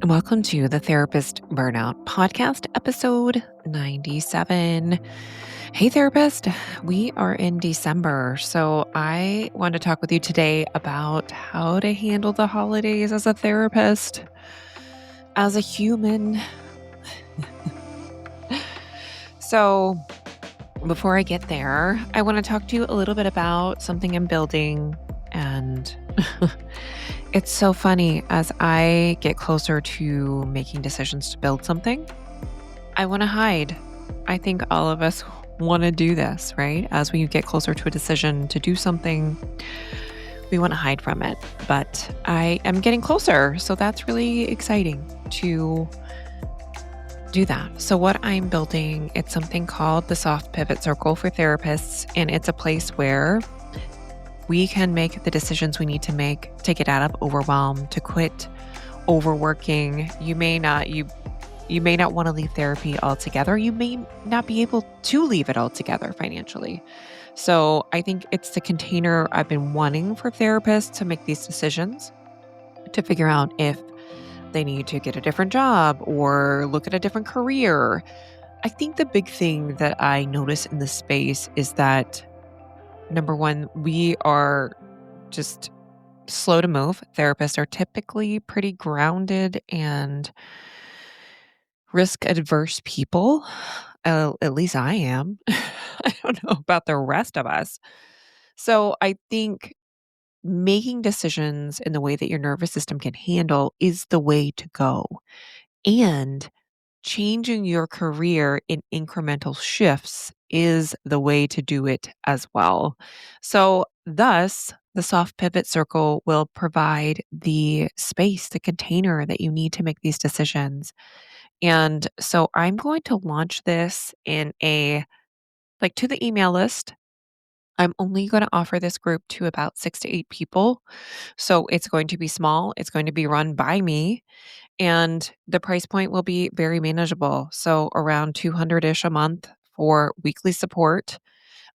Welcome to the Therapist Burnout Podcast, episode 97. Hey, therapist, we are in December, so I want to talk with you today about how to handle the holidays as a therapist, as a human. So, before I get there, I want to talk to you a little bit about something I'm building. And it's so funny as I get closer to making decisions to build something, I want to hide. I think all of us want to do this, right? As we get closer to a decision to do something, we want to hide from it. But I am getting closer. So that's really exciting to do that. So what I'm building, it's something called the Soft Pivot Circle for therapists. And it's a place where we can make the decisions we need to make to get out of overwhelm, to quit overworking. You may not want to leave therapy altogether. You may not be able to leave it altogether financially. So I think it's the container I've been wanting for therapists to make these decisions, to figure out if they need to get a different job or look at a different career. I think the big thing that I notice in this space is that, number one, we are just slow to move. Therapists are typically pretty grounded and risk adverse people. At least I am. I don't know about the rest of us. So I think making decisions in the way that your nervous system can handle is the way to go. And changing your career in incremental shifts is the way to do it as well. So, thus, the soft pivot circle will provide the space, the container that you need to make these decisions. And so I'm going to launch this in to the email list. I'm only going to offer this group to about 6 to 8 people. So it's going to be small. It's going to be run by me. And the price point will be very manageable. So around 200-ish a month for weekly support.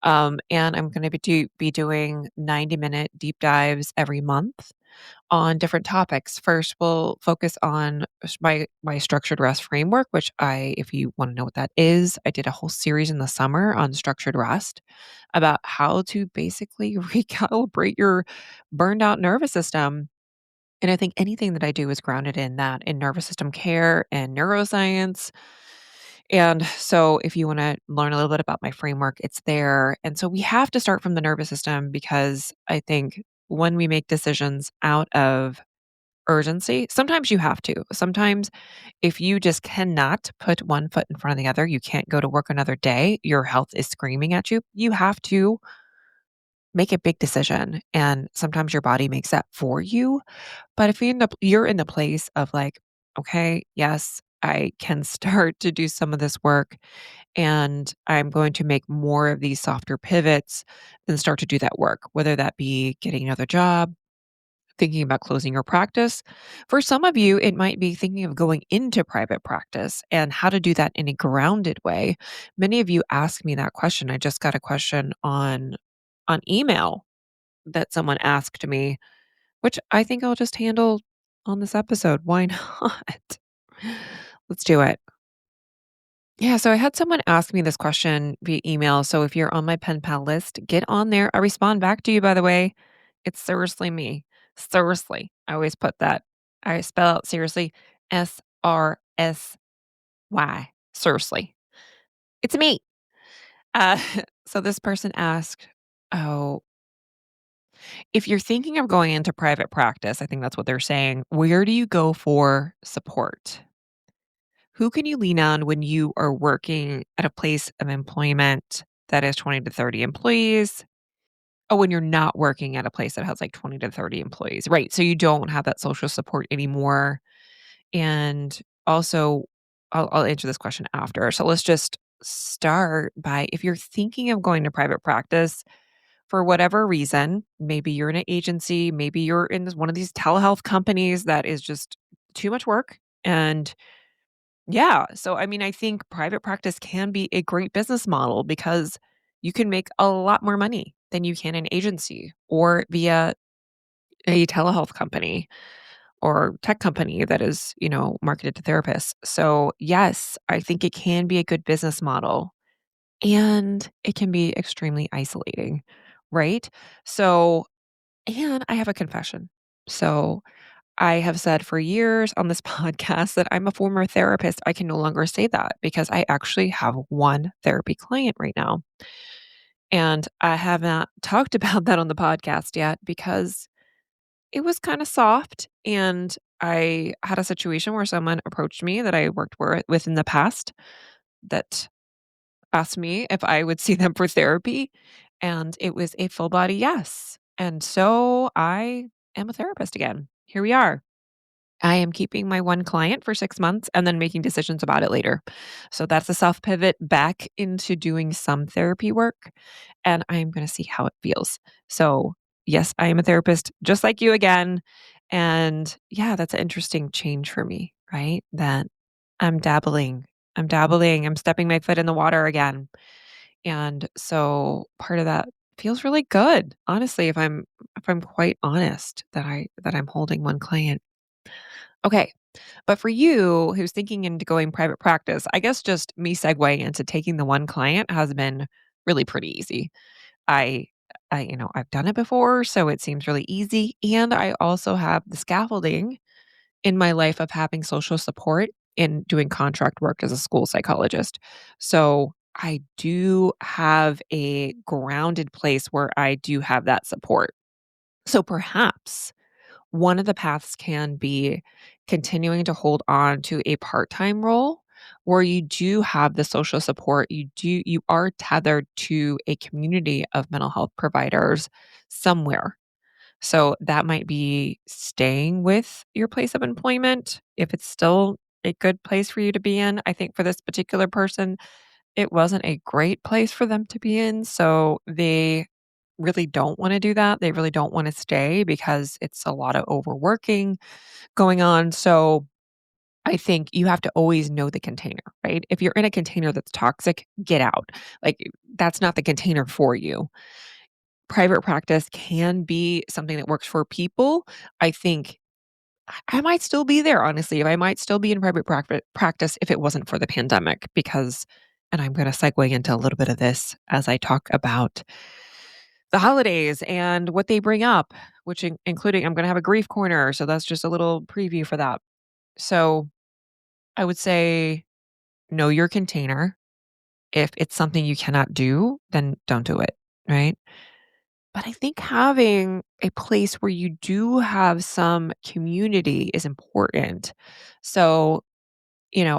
And I'm going to be doing 90-minute deep dives every month on different topics. First, we'll focus on my structured rest framework, which if you want to know what that is, I did a whole series in the summer on structured rest about how to basically recalibrate your burned out nervous system. And I think anything that I do is grounded in that, in nervous system care and neuroscience. And so if you want to learn a little bit about my framework, it's there. And so we have to start from the nervous system because I think when we make decisions out of urgency, sometimes you have to. Sometimes if you just cannot put one foot in front of the other, you can't go to work another day, your health is screaming at you. You have to make a big decision. And sometimes your body makes that for you. But if you're in the place of like, okay, yes, I can start to do some of this work and I'm going to make more of these softer pivots, then start to do that work, whether that be getting another job, thinking about closing your practice. For some of you, it might be thinking of going into private practice and how to do that in a grounded way. Many of you ask me that question. I just got a question on email that someone asked me, which I think I'll just handle on this episode. Why not? Let's do it. Yeah, so I had someone ask me this question via email. So if you're on my pen pal list, get on there. I respond back to you, by the way. It's seriously me. Seriously. I always put that. I spell out seriously SRSY. Seriously. It's me. Uh, so this person asked, oh, if you're thinking of going into private practice, I think that's what they're saying. Where do you go for support? Who can you lean on when you are working at a place of employment that has 20 to 30 employees? Oh, when you're not working at a place that has like 20 to 30 employees, right? So you don't have that social support anymore. And also, I'll answer this question after. So let's just start by, if you're thinking of going to private practice for whatever reason, maybe you're in an agency, maybe you're in one of these telehealth companies that is just too much work. And yeah. So, I mean, I think private practice can be a great business model because you can make a lot more money than you can in agency or via a telehealth company or tech company that is, marketed to therapists. So, yes, I think it can be a good business model and it can be extremely isolating, right? So, and I have a confession. So, I have said for years on this podcast that I'm a former therapist. I can no longer say that because I actually have one therapy client right now. And I have not talked about that on the podcast yet because it was kind of soft. And I had a situation where someone approached me that I worked with in the past that asked me if I would see them for therapy. And it was a full body yes. And so I am a therapist again. Here we are. I am keeping my one client for 6 months and then making decisions about it later. So that's a self pivot back into doing some therapy work, and I'm gonna see how it feels. So, yes, I am a therapist just like you again, and yeah, that's an interesting change for me, right? That I'm dabbling. I'm stepping my foot in the water again, and so part of that feels really good, honestly, if I'm quite honest that I'm holding one client. Okay. But for you who's thinking into going private practice, I guess just me segueing into taking the one client has been really pretty easy. I I've done it before, so it seems really easy. And I also have the scaffolding in my life of having social support in doing contract work as a school psychologist. So I do have a grounded place where I do have that support. So perhaps one of the paths can be continuing to hold on to a part-time role where you do have the social support, you are tethered to a community of mental health providers somewhere. So that might be staying with your place of employment if it's still a good place for you to be in. I think for this particular person, it wasn't a great place for them to be in, so they really don't wanna do that. They really don't wanna stay because it's a lot of overworking going on, so I think you have to always know the container, right? If you're in a container that's toxic, get out. Like, that's not the container for you. Private practice can be something that works for people. I think I might still be there, honestly. I might still be in practice if it wasn't for the pandemic because and I'm gonna segue into a little bit of this as I talk about the holidays and what they bring up, which including I'm gonna have a grief corner, so that's just a little preview for that. So, I would say know your container. If it's something you cannot do, then don't do it, right? But I think having a place where you do have some community is important. So,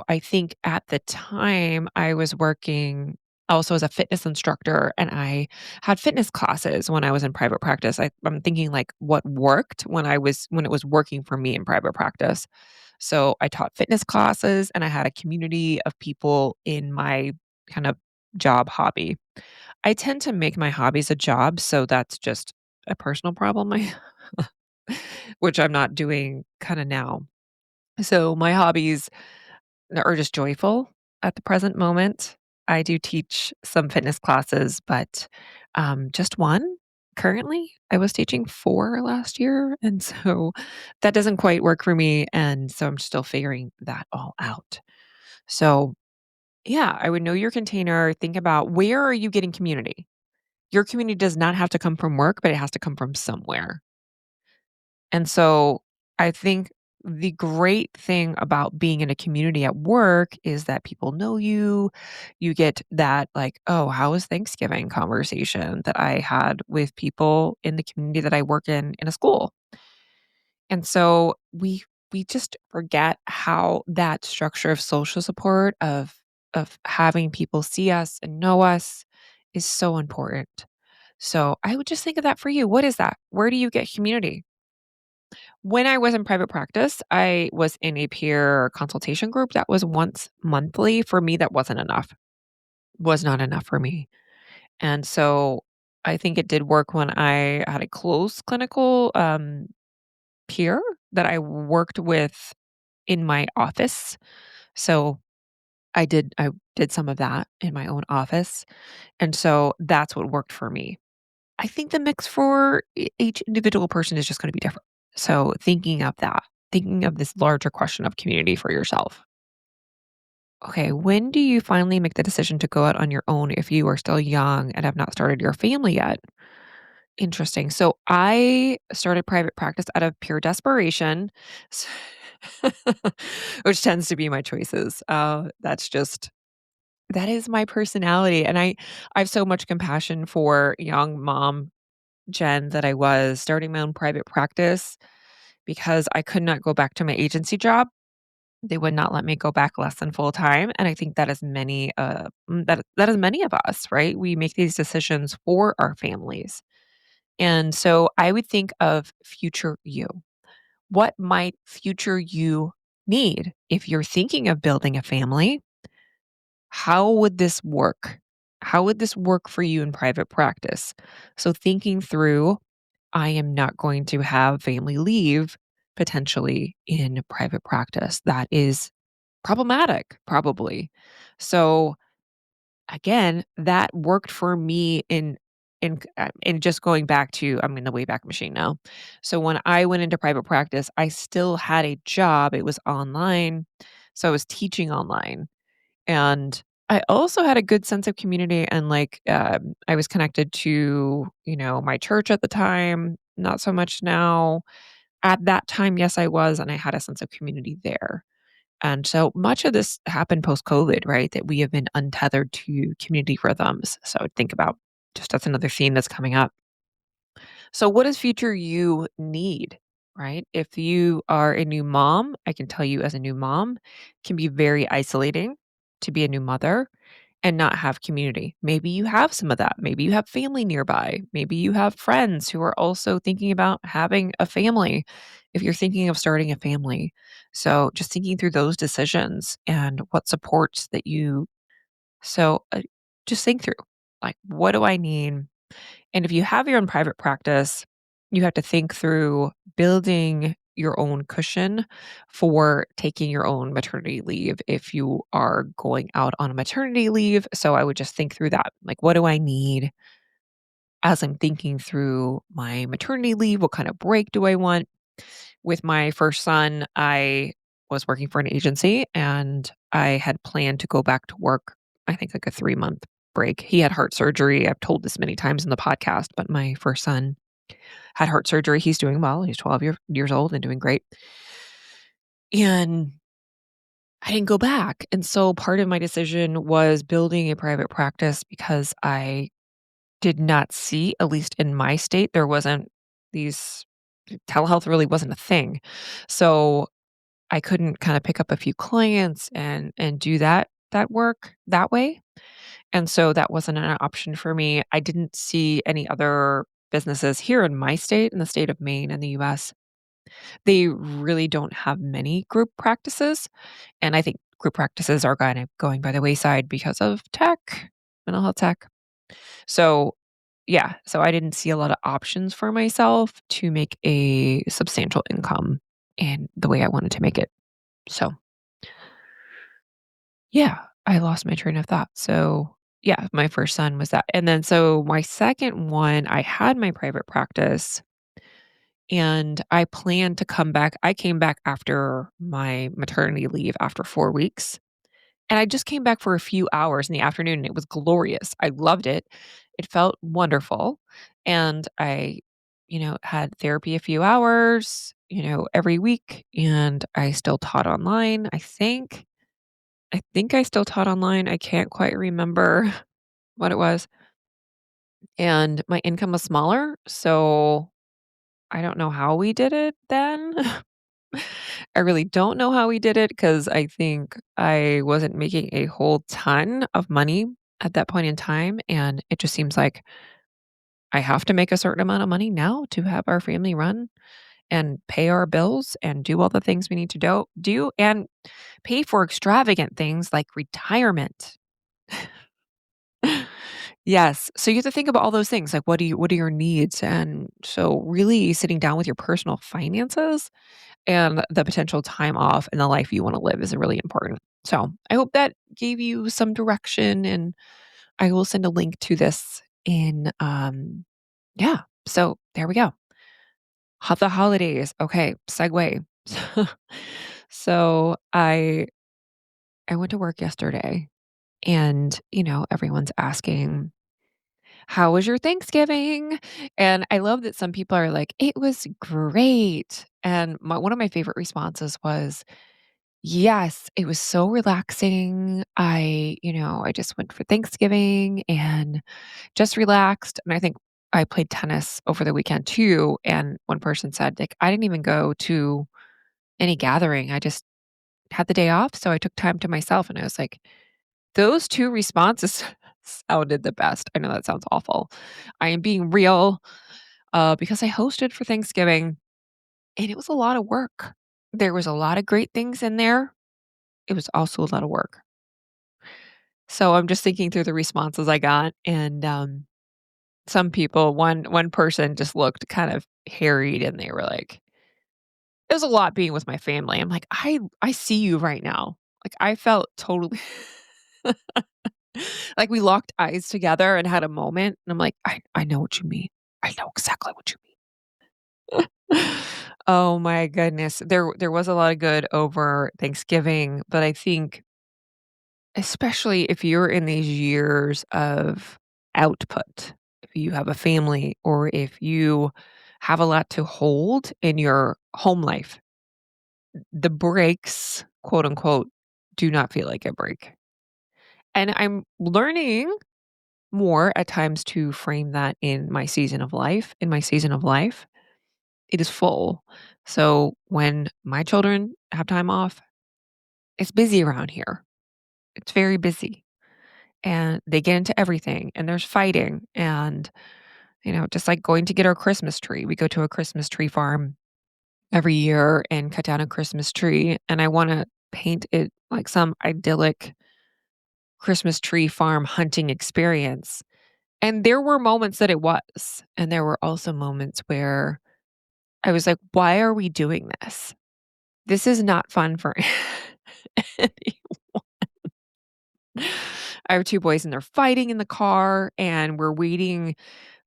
I think at the time I was working also as a fitness instructor and I had fitness classes when I was in private practice. I'm thinking like what worked when it was working for me in private practice. So I taught fitness classes and I had a community of people in my kind of job hobby. I tend to make my hobbies a job, so that's just a personal problem I which I'm not doing kinda now. So my hobbies are just joyful at the present moment. I do teach some fitness classes, but, just 1 currently. I was teaching 4 last year, and so that doesn't quite work for me, and so I'm still figuring that all out. So, yeah, I would know your container, think about where are you getting community? Your community does not have to come from work, but it has to come from somewhere. And so I think the great thing about being in a community at work is that people know you. You get that, like, oh, how was Thanksgiving conversation that I had with people in the community that I work in a school. And so we just forget how that structure of social support of having people see us and know us is so important. So I would just think of that for you. What is that? Where do you get community? When I was in private practice, I was in a peer consultation group that was once monthly. For me, that wasn't enough, was not enough for me. And so I think it did work when I had a close clinical peer that I worked with in my office. So I did some of that in my own office. And so that's what worked for me. I think the mix for each individual person is just going to be different. So thinking of that. thinking of this larger question of community for yourself. Okay, when do you finally make the decision to go out on your own if you are still young and have not started your family yet? Interesting. So I started private practice out of pure desperation, s- which tends to be my choices. That is my personality, and I have so much compassion for young mom Jen that I was starting my own private practice because I could not go back to my agency job. They would not let me go back less than full time, and I think that is many of us, right? We make these decisions for our families. And so I would think of future you. What might future you need? If you're thinking of building a family, how would this work? How would this work for you in private practice? So thinking through, I am not going to have family leave potentially in private practice. That is problematic, probably. So again, that worked for me in just going back to I'm in the Wayback Machine now. So when I went into private practice, I still had a job. It was online, so I was teaching online, and I also had a good sense of community and I was connected to my church at the time. Not so much now. At that time, yes, I was, and I had a sense of community there. And so much of this happened post COVID, right? That we have been untethered to community rhythms. So think about just that's another theme that's coming up. So, what does future you need, right? If you are a new mom, I can tell you as a new mom, can be very isolating to be a new mother and not have community. Maybe you have some of that. Maybe you have family nearby. Maybe you have friends who are also thinking about having a family if you're thinking of starting a family. So, just thinking through those decisions and what supports that you so just think through like, what do I need? And if you have your own private practice, you have to think through building your own cushion for taking your own maternity leave if you are going out on a maternity leave. So I would just think through that. Like, what do I need as I'm thinking through my maternity leave? What kind of break do I want? With my first son, I was working for an agency and I had planned to go back to work, I think like a 3-month break. He had heart surgery. I've told this many times in the podcast, but my first son had heart surgery. He's doing well. He's 12 years old and doing great. And I didn't go back. And so part of my decision was building a private practice because I did not see, at least in my state, there wasn't these telehealth really wasn't a thing. So I couldn't kinda pick up a few clients and do that work that way, and so that wasn't an option for me. I didn't see any other businesses here in my state, in the state of Maine in the US. They really don't have many group practices, and I think group practices are kinda going by the wayside because of tech, mental health tech. So, yeah, so I didn't see a lot of options for myself to make a substantial income in the way I wanted to make it. So yeah, I lost my train of thought. So, yeah, my first son was that. And then so my second one, I had my private practice and I planned to come back. I came back after my maternity leave after 4 weeks. And I just came back for a few hours in the afternoon and it was glorious. I loved it. It felt wonderful. And I, had therapy a few hours, every week and I still taught online, I think. I think I still taught online, I can't quite remember what it was, and my income was smaller, so I don't know how we did it then. I really don't know how we did it because I think I wasn't making a whole ton of money at that point in time, and it just seems like I have to make a certain amount of money now to have our family run and pay our bills and do all the things we need to do and pay for extravagant things like retirement. Yes. So you have to think about all those things, like what are your needs? And so really sitting down with your personal finances and the potential time off and the life you want to live is really important. So I hope that gave you some direction and I will send a link to this in yeah. So there we go. The holidays. Okay, segue. So I went to work yesterday and, everyone's asking, "How was your Thanksgiving?" And I love that some people are like, "It was great." And one of my favorite responses was, "Yes, it was so relaxing. I just went for Thanksgiving and just relaxed." And I think I played tennis over the weekend too. And one person said, like, "I didn't even go to any gathering. I just had the day off. So I took time to myself." And I was like, those 2 responses sounded the best. I know that sounds awful. I am being real, because I hosted for Thanksgiving, and it was a lot of work. There was a lot of great things in there. It was also a lot of work. So I'm just thinking through the responses I got, and, some people one person just looked kind of harried, and they were like, "It was a lot being with my family." I'm like, "I see you right now." Like, I felt totally like, we locked eyes together and had a moment, and I'm like, "I know what you mean. I know exactly what you mean." Oh my goodness. There was a lot of good over Thanksgiving, but I think especially if you're in these years of output, if you have a family or if you have a lot to hold in your home life, the breaks, quote unquote, do not feel like a break. And I'm learning more at times to frame that in my season of life. In my season of life, it is full. So when my children have time off, it's busy around here. It's very busy. And they get into everything and there's fighting and just like going to get our Christmas tree. We go to a Christmas tree farm every year and cut down a Christmas tree, and I want to paint it like some idyllic Christmas tree farm hunting experience. And there were moments that it was, and there were also moments where I was like, "Why are we doing this? This is not fun for any." I have 2 boys, and they're fighting in the car, and we're waiting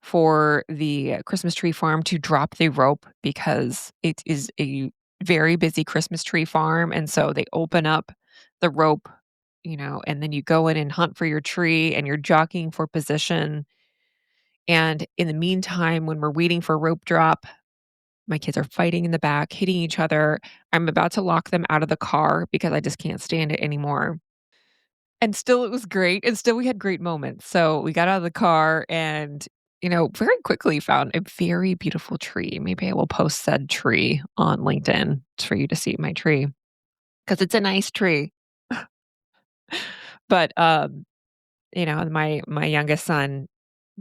for the Christmas tree farm to drop the rope because it is a very busy Christmas tree farm, and so they open up the rope, and then you go in and hunt for your tree, and you're jockeying for position, and in the meantime, when we're waiting for rope drop, my kids are fighting in the back, hitting each other. I'm about to lock them out of the car because I just can't stand it anymore. And still it was great, and still we had great moments. So we got out of the car and, very quickly found a very beautiful tree. Maybe I will post said tree on LinkedIn for you to see my tree because it's a nice tree. But, my youngest son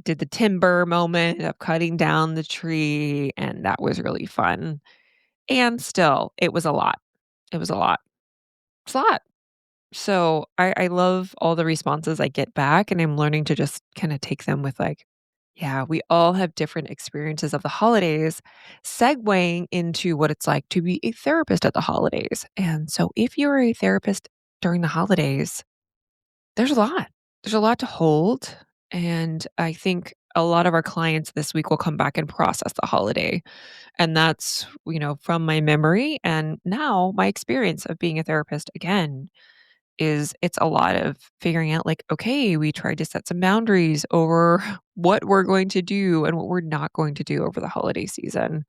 did the timber moment of cutting down the tree, and that was really fun. And still, it was a lot. It was a lot. It's a lot. So I love all the responses I get back, and I'm learning to just kinda take them with, like, yeah, we all have different experiences of the holidays, segueing into what it's like to be a therapist at the holidays. And so if you're a therapist during the holidays, there's a lot. There's a lot to hold, and I think a lot of our clients this week will come back and process the holiday, and that's, from my memory and now my experience of being a therapist again is it's a lot of figuring out like, okay, we tried to set some boundaries over what we're going to do and what we're not going to do over the holiday season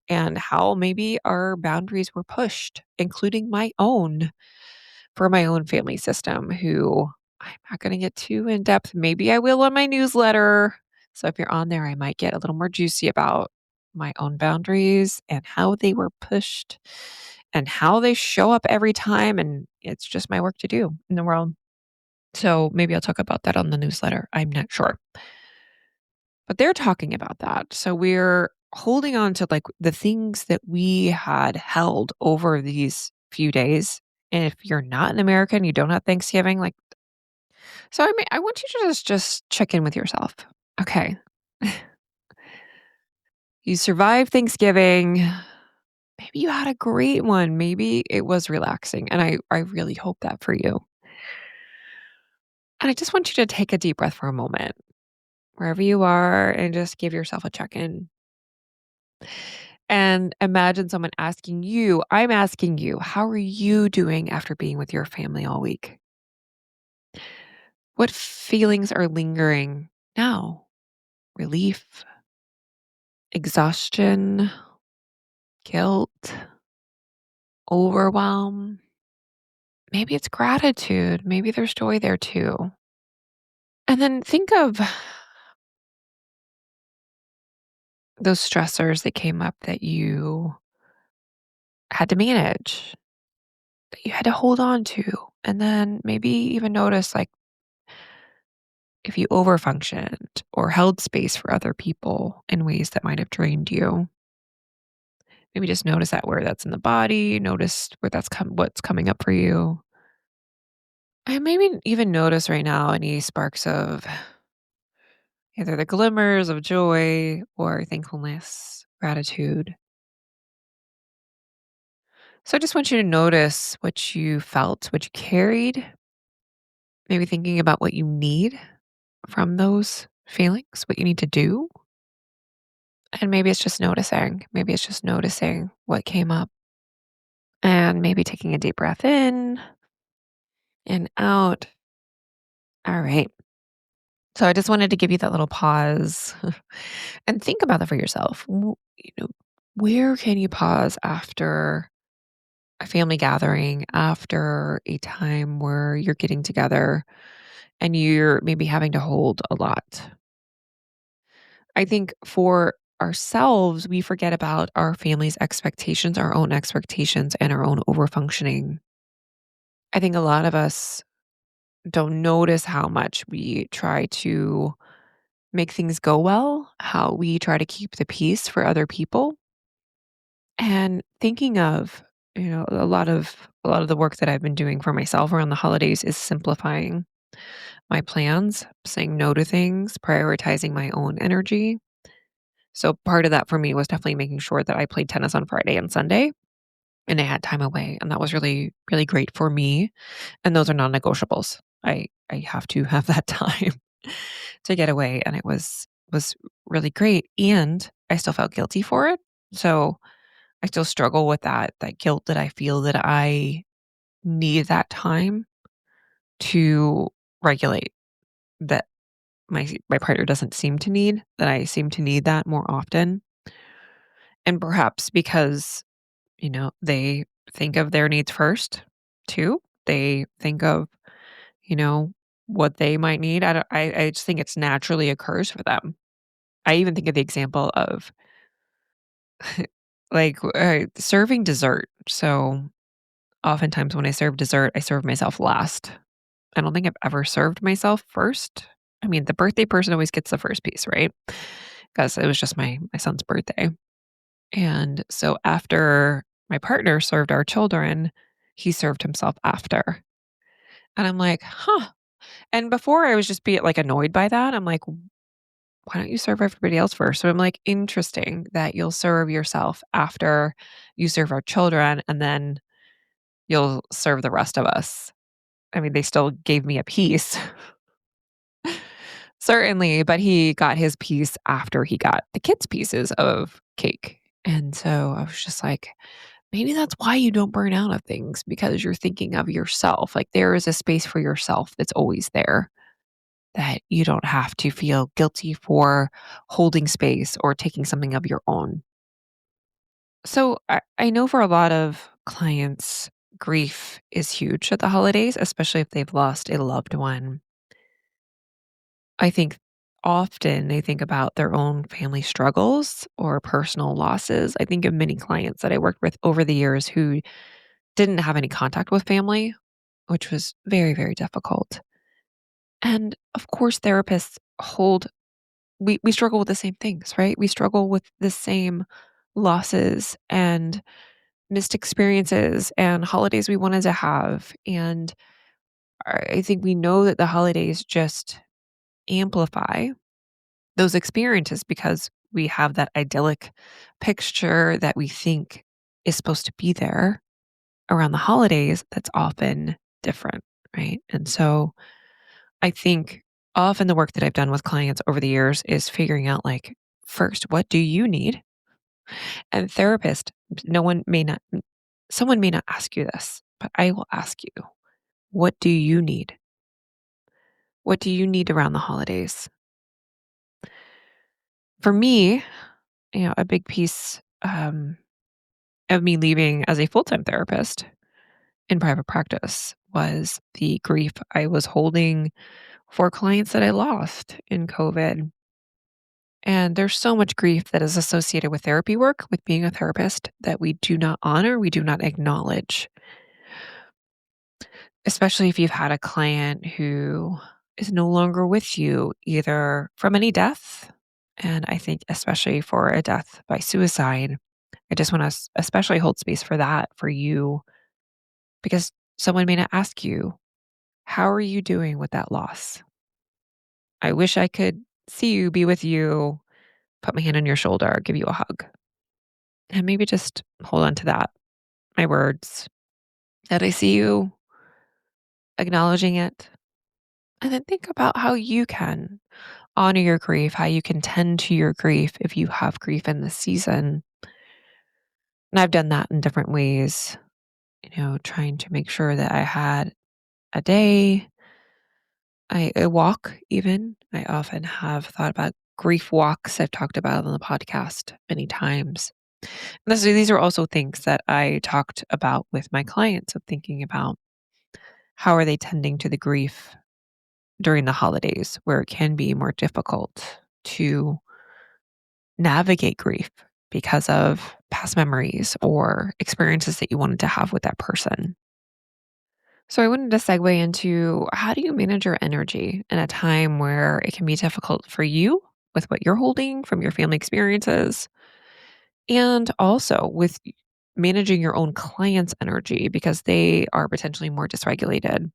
and how maybe our boundaries were pushed, including my own for my own family system, who I'm not going to get too in depth. Maybe I will on my newsletter. So if you're on there, I might get a little more juicy about my own boundaries and how they were pushed and how they show up every time. And it's just my work to do in the world. So maybe I'll talk about that on the newsletter. I'm not sure. But they're talking about that. So we're holding on to like the things that we had held over these few days. And if you're not an American, you don't have Thanksgiving, like so I want you to just check in with yourself. Okay. You survived Thanksgiving. Maybe you had a great one. Maybe it was relaxing. And I really hope that for you. And I just want you to take a deep breath for a moment, wherever you are, and just give yourself a check in. And imagine someone asking you, I'm asking you, how are you doing after being with your family all week? What feelings are lingering now? Relief, exhaustion, guilt, overwhelm. Maybe it's gratitude. Maybe there's joy there too. And then think of those stressors that came up that you had to manage, that you had to hold on to. And then maybe even notice like if you overfunctioned or held space for other people in ways that might have drained you. Maybe just notice that where that's in the body, notice where what's coming up for you. And maybe even notice right now any sparks of either the glimmers of joy or thankfulness, gratitude. So I just want you to notice what you felt, what you carried, maybe thinking about what you need from those feelings, what you need to do. And maybe it's just noticing. Maybe it's just noticing what came up and maybe taking a deep breath in and out. All right. So I just wanted to give you that little pause and think about that for yourself. Where can you pause after a family gathering, after a time where you're getting together and you're maybe having to hold a lot? I think for ourselves, we forget about our family's expectations, our own expectations, and our own overfunctioning. I think a lot of us don't notice how much we try to make things go well, how we try to keep the peace for other people. And thinking of, a lot of the work that I've been doing for myself around the holidays is simplifying my plans, saying no to things, prioritizing my own energy. So part of that for me was definitely making sure that I played tennis on Friday and Sunday and I had time away. And that was really, really great for me. And those are non-negotiables. I have to have that time to get away. And it was really great. And I still felt guilty for it. So I still struggle with that guilt that I feel that I need that time to regulate that my partner doesn't seem to need, that I seem to need that more often. And perhaps because, they think of their needs first too. They think of, you know, what they might need. I just think it's naturally occurs for them. I even think of the example of like serving dessert. So oftentimes when I serve dessert, I serve myself last. I don't think I've ever served myself first. I mean, the birthday person always gets the first piece, right? Because it was just my son's birthday. And so after my partner served our children, he served himself after. And I'm like, huh. And before I was just be like annoyed by that. I'm like, why don't you serve everybody else first? So I'm like, interesting that you'll serve yourself after you serve our children and then you'll serve the rest of us. I mean, they still gave me a piece, certainly, but he got his piece after he got the kids' pieces of cake. And so I was just like, maybe that's why you don't burn out of things because you're thinking of yourself. Like there is a space for yourself that's always there that you don't have to feel guilty for holding space or taking something of your own. So I know for a lot of clients, grief is huge at the holidays, especially if they've lost a loved one. I think often they think about their own family struggles or personal losses. I think of many clients that I worked with over the years who didn't have any contact with family, which was very, very difficult. And of course, therapists hold we struggle with the same things, right? We struggle with the same losses and missed experiences and holidays we wanted to have. And I think we know that the holidays just amplify those experiences because we have that idyllic picture that we think is supposed to be there around the holidays that's often different, right? And so I think often the work that I've done with clients over the years is figuring out like, first, what do you need? And therapist, no one may not, someone may not ask you this, but I will ask you, what do you need? What do you need around the holidays? For me, a big piece of me leaving as a full time therapist in private practice was the grief I was holding for clients that I lost in COVID. And there's so much grief that is associated with therapy work, with being a therapist, that we do not honor, we do not acknowledge, especially if you've had a client who is no longer with you, either from any death. And I think, especially for a death by suicide, I just want to especially hold space for that for you, because someone may not ask you, how are you doing with that loss? I wish I could see you, be with you, put my hand on your shoulder, give you a hug, and maybe just hold on to that. My words, that I see you, acknowledging it, and then think about how you can honor your grief, how you can tend to your grief if you have grief in this season. And I've done that in different ways, trying to make sure that I had a day, a walk even. I often have thought about grief walks. I've talked about on the podcast many times. These are also things that I talked about with my clients, of thinking about how are they tending to the grief during the holidays, where it can be more difficult to navigate grief because of past memories or experiences that you wanted to have with that person. So I wanted to segue into, how do you manage your energy in a time where it can be difficult for you with what you're holding from your family experiences, and also with managing your own clients' energy because they are potentially more dysregulated.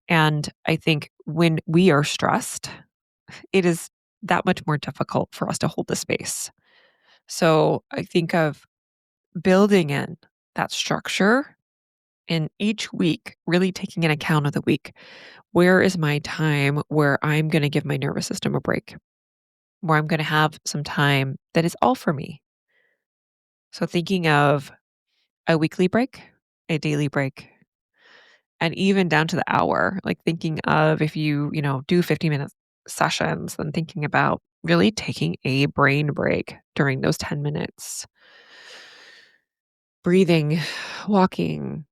And I think when we are stressed, it is that much more difficult for us to hold the space. So I think of building in that structure in each week, really taking an account of the week. Where is my time where I'm going to give my nervous system a break, where I'm going to have some time that is all for me? So thinking of a weekly break, a daily break, and even down to the hour, like thinking of, if you do 50-minute sessions, then thinking about really taking a brain break during those 10 minutes, breathing, walking.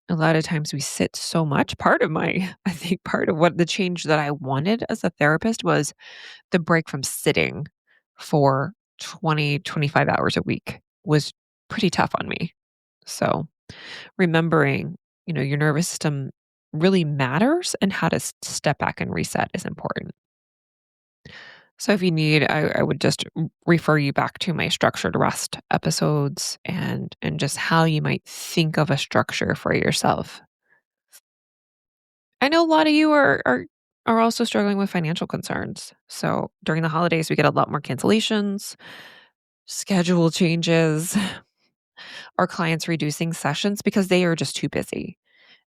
A lot of times we sit so much. I think part of what the change that I wanted as a therapist was the break from sitting for 20, 25 hours a week was pretty tough on me. So remembering, your nervous system really matters, and how to step back and reset is important. So if you need, I would just refer you back to my structured rest episodes, and just how you might think of a structure for yourself. I know a lot of you are also struggling with financial concerns. So during the holidays, we get a lot more cancellations, schedule changes, our clients reducing sessions because they are just too busy.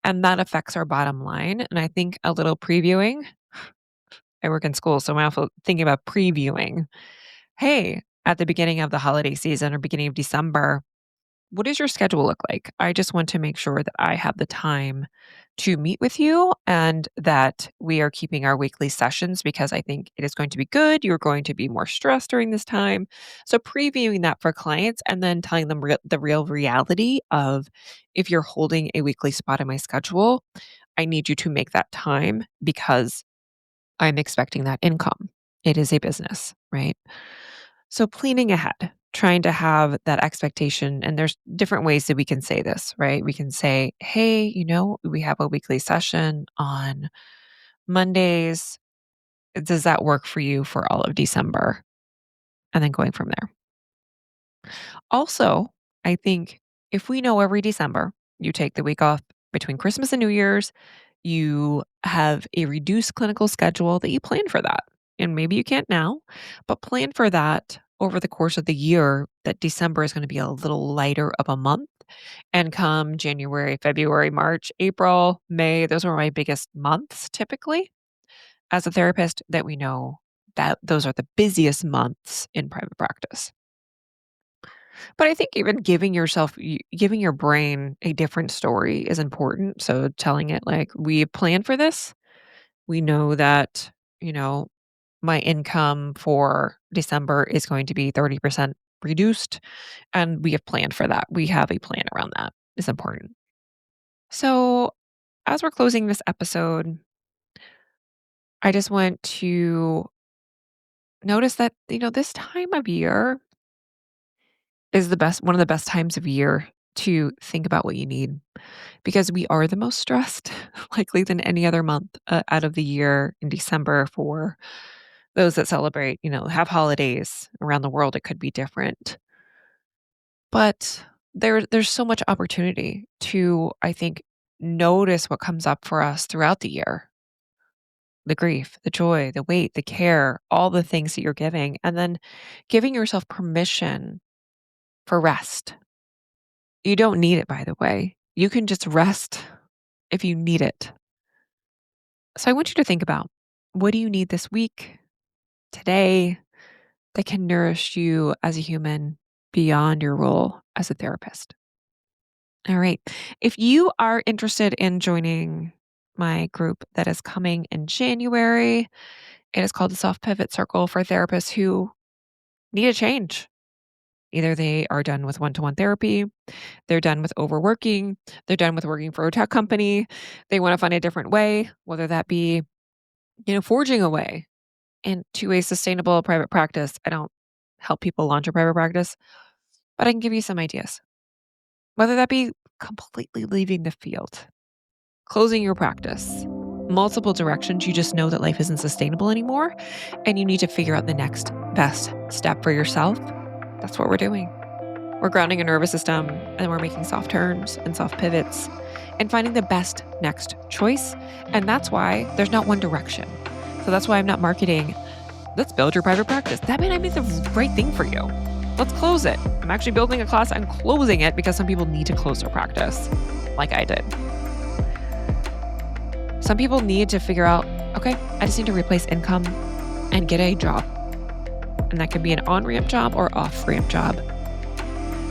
And that affects our bottom line. And I think a little previewing, I work in school, so I'm also thinking about previewing. Hey, at the beginning of the holiday season or beginning of December, what does your schedule look like? I just want to make sure that I have the time to meet with you, and that we are keeping our weekly sessions, because I think it is going to be good. You're going to be more stressed during this time. So, previewing that for clients, and then telling them the real reality of, if you're holding a weekly spot in my schedule, I need you to make that time, because I'm expecting that income. It is a business, right? So planning ahead, trying to have that expectation. And there's different ways that we can say this, right? We can say, hey, we have a weekly session on Mondays. Does that work for you for all of December? And then going from there. Also, I think, if we know every December you take the week off between Christmas and New Year's, you have a reduced clinical schedule, that you plan for that. And maybe you can't now, but plan for that over the course of the year, that December is going to be a little lighter of a month. And come January, February, March, April, May, those are my biggest months typically as a therapist, that we know that those are the busiest months in private practice. But I think even giving your brain a different story is important. So telling it like, we plan for this. We know that, you know, my income for December is going to be 30% reduced, and we have planned for that. We have a plan around that is important. So, as we're closing this episode, I just want to notice that, this time of year is one of the best times of year to think about what you need because we are the most stressed likely than any other month out of the year in December for those that celebrate, have holidays around the world. It could be different. But there's so much opportunity to, I think, notice what comes up for us throughout the year. The grief, the joy, the weight, the care, all the things that you're giving, and then giving yourself permission for rest. You don't need it, by the way. You can just rest if you need it. So I want you to think about, what do you need this week, today, that can nourish you as a human beyond your role as a therapist? All right. If you are interested in joining my group that is coming in January, it is called the Soft Pivot Circle for therapists who need a change. Either they are done with one-to-one therapy, they're done with overworking, they're done with working for a tech company, they want to find a different way, whether that be, forging a way into a sustainable private practice. I don't help people launch a private practice, but I can give you some ideas. Whether that be completely leaving the field, closing your practice, multiple directions, you just know that life isn't sustainable anymore and you need to figure out the next best step for yourself. That's what we're doing. We're grounding a nervous system and then we're making soft turns and soft pivots and finding the best next choice. And that's why there's not one direction. So that's why I'm not marketing, let's build your private practice. That may not be the right thing for you. Let's close it. I'm actually building a class and closing it because some people need to close their practice, like I did. Some people need to figure out, okay, I just need to replace income and get a job. And that could be an on-ramp job or off-ramp job.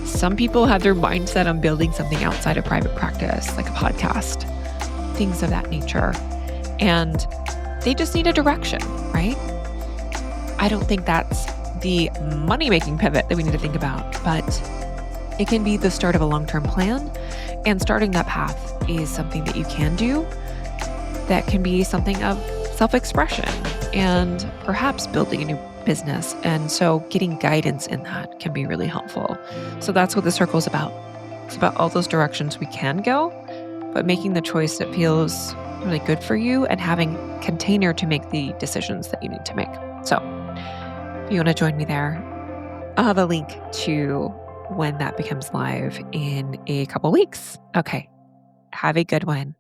Some people have their mindset on building something outside of private practice, like a podcast, things of that nature. And they just need a direction, right? I don't think that's the money-making pivot that we need to think about, but it can be the start of a long-term plan. And starting that path is something that you can do that can be something of self-expression and perhaps building a new business. And so getting guidance in that can be really helpful. So that's what the circle is about. It's about all those directions we can go, but making the choice that feels really good for you and having container to make the decisions that you need to make. So if you want to join me there, I'll have a link to when that becomes live in a couple weeks. Okay. Have a good one.